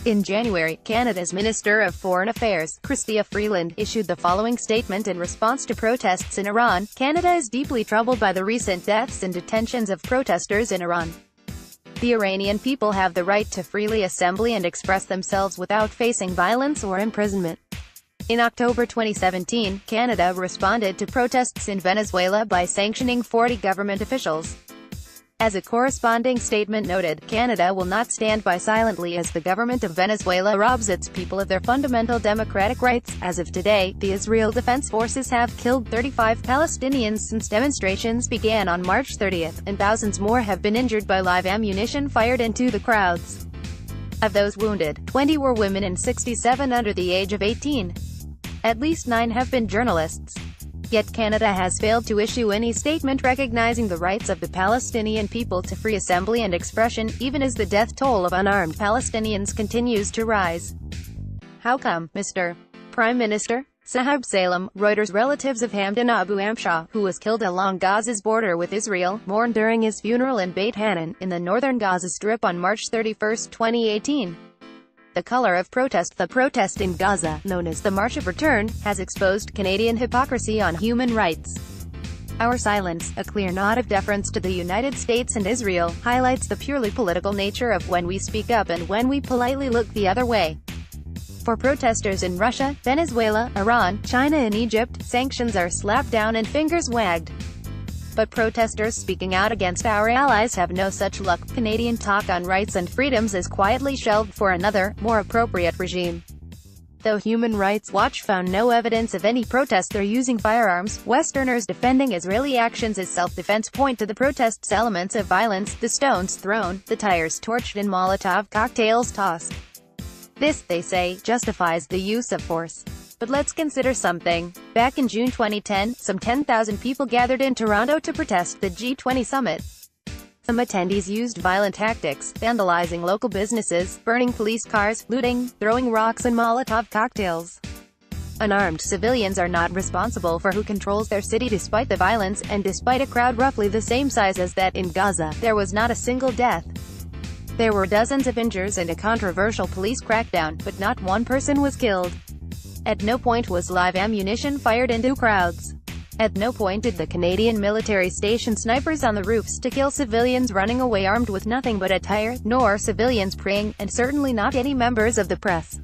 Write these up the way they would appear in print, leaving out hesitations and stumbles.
In January, Canada's Minister of Foreign Affairs, Chrystia Freeland, issued the following statement in response to protests in Iran. Canada is deeply troubled by the recent deaths and detentions of protesters in Iran. The Iranian people have the right to freely assemble and express themselves without facing violence or imprisonment. In October 2017, Canada responded to protests in Venezuela by sanctioning 40 government officials. As a corresponding statement noted, Canada will not stand by silently as the government of Venezuela robs its people of their fundamental democratic rights. As of today, the Israel Defense Forces have killed 35 Palestinians since demonstrations began on March 30th, and thousands more have been injured by live ammunition fired into the crowds. Of those wounded, 20 were women and 67 under the age of 18. At least 9 have been journalists. Yet Canada has failed to issue any statement recognizing the rights of the Palestinian people to free assembly and expression, even as the death toll of unarmed Palestinians continues to rise. How come, Mr. Prime Minister? Sahab Salem, Reuters. Relatives of Hamdan Abu Amshah, who was killed along Gaza's border with Israel, mourned during his funeral in Beit Hanun, in the northern Gaza Strip on March 31, 2018. The color of protest. The protest in Gaza, known as the March of Return, has exposed Canadian hypocrisy on human rights. Our silence, a clear nod of deference to the United States and Israel, highlights the purely political nature of when we speak up and when we politely look the other way. For protesters in Russia, Venezuela, Iran, China and Egypt, sanctions are slapped down and fingers wagged. But protesters speaking out against our allies have no such luck. Canadian talk on rights and freedoms is quietly shelved for another, more appropriate regime. Though Human Rights Watch found no evidence of any protester using firearms, Westerners defending Israeli actions as self-defense point to the protests' elements of violence: the stones thrown, the tires torched and Molotov cocktails tossed. This, they say, justifies the use of force. But let's consider something. Back in June 2010, some 10,000 people gathered in Toronto to protest the G20 summit. Some attendees used violent tactics, vandalizing local businesses, burning police cars, looting, throwing rocks and Molotov cocktails. Unarmed civilians are not responsible for who controls their city. Despite the violence, and despite a crowd roughly the same size as that in Gaza, there was not a single death. There were dozens of injuries and a controversial police crackdown, but not one person was killed. At no point was live ammunition fired into crowds. At no point did the Canadian military station snipers on the roofs to kill civilians running away armed with nothing but a tire, nor civilians praying, and certainly not any members of the press.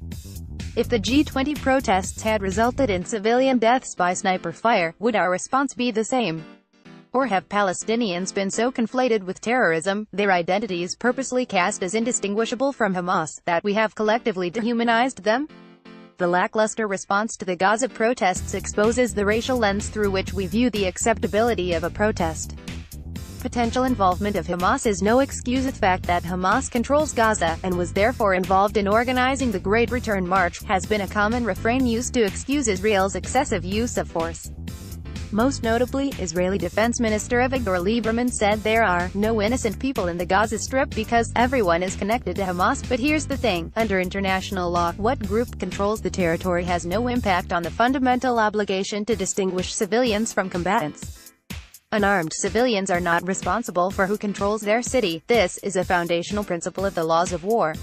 If the G20 protests had resulted in civilian deaths by sniper fire, would our response be the same? Or have Palestinians been so conflated with terrorism, their identities purposely cast as indistinguishable from Hamas, that we have collectively dehumanized them? The lackluster response to the Gaza protests exposes the racial lens through which we view the acceptability of a protest. Potential involvement of Hamas is no excuse. The fact that Hamas controls Gaza, and was therefore involved in organizing the Great Return March, has been a common refrain used to excuse Israel's excessive use of force. Most notably, Israeli Defense Minister Avigdor Lieberman said there are no innocent people in the Gaza Strip because everyone is connected to Hamas. But here's the thing, under international law, what group controls the territory has no impact on the fundamental obligation to distinguish civilians from combatants. Unarmed civilians are not responsible for who controls their city. This is a foundational principle of the laws of war.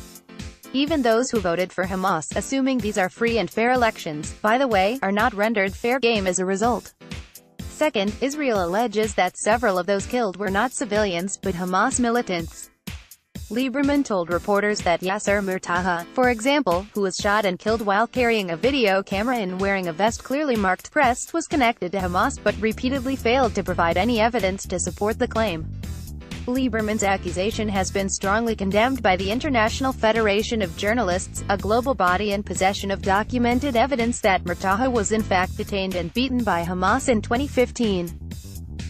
Even those who voted for Hamas, assuming these are free and fair elections, by the way, are not rendered fair game as a result. Second, Israel alleges that several of those killed were not civilians, but Hamas militants. Lieberman told reporters that Yasser Murtaha, for example, who was shot and killed while carrying a video camera and wearing a vest clearly marked press, was connected to Hamas, but repeatedly failed to provide any evidence to support the claim. Lieberman's accusation has been strongly condemned by the International Federation of Journalists, a global body in possession of documented evidence that Murtaha was in fact detained and beaten by Hamas in 2015.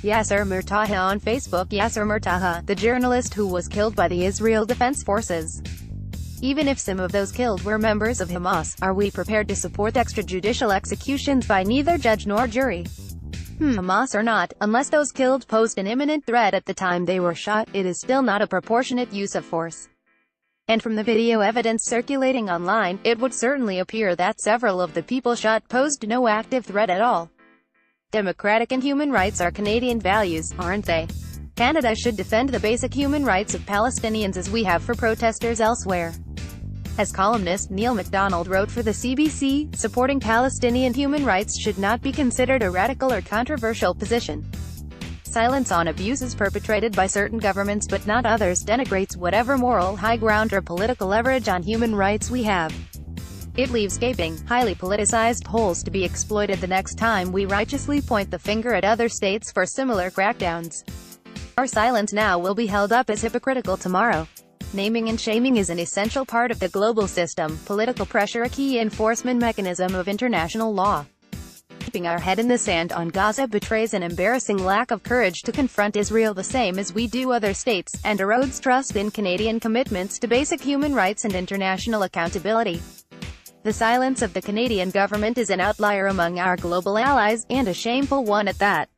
Yasser Murtaha on Facebook. Yasser Murtaha, the journalist who was killed by the Israel Defense Forces. Even if some of those killed were members of Hamas, are we prepared to support extrajudicial executions by neither judge nor jury? Hamas or not, unless those killed posed an imminent threat at the time they were shot, it is still not a proportionate use of force. And from the video evidence circulating online, it would certainly appear that several of the people shot posed no active threat at all. Democratic and human rights are Canadian values, aren't they? Canada should defend the basic human rights of Palestinians as we have for protesters elsewhere. As columnist Neil MacDonald wrote for the CBC, supporting Palestinian human rights should not be considered a radical or controversial position. Silence on abuses perpetrated by certain governments but not others denigrates whatever moral high ground or political leverage on human rights we have. It leaves gaping, highly politicized holes to be exploited the next time we righteously point the finger at other states for similar crackdowns. Our silence now will be held up as hypocritical tomorrow. Naming and shaming is an essential part of the global system, political pressure a key enforcement mechanism of international law. Keeping our head in the sand on Gaza betrays an embarrassing lack of courage to confront Israel the same as we do other states, and erodes trust in Canadian commitments to basic human rights and international accountability. The silence of the Canadian government is an outlier among our global allies, and a shameful one at that.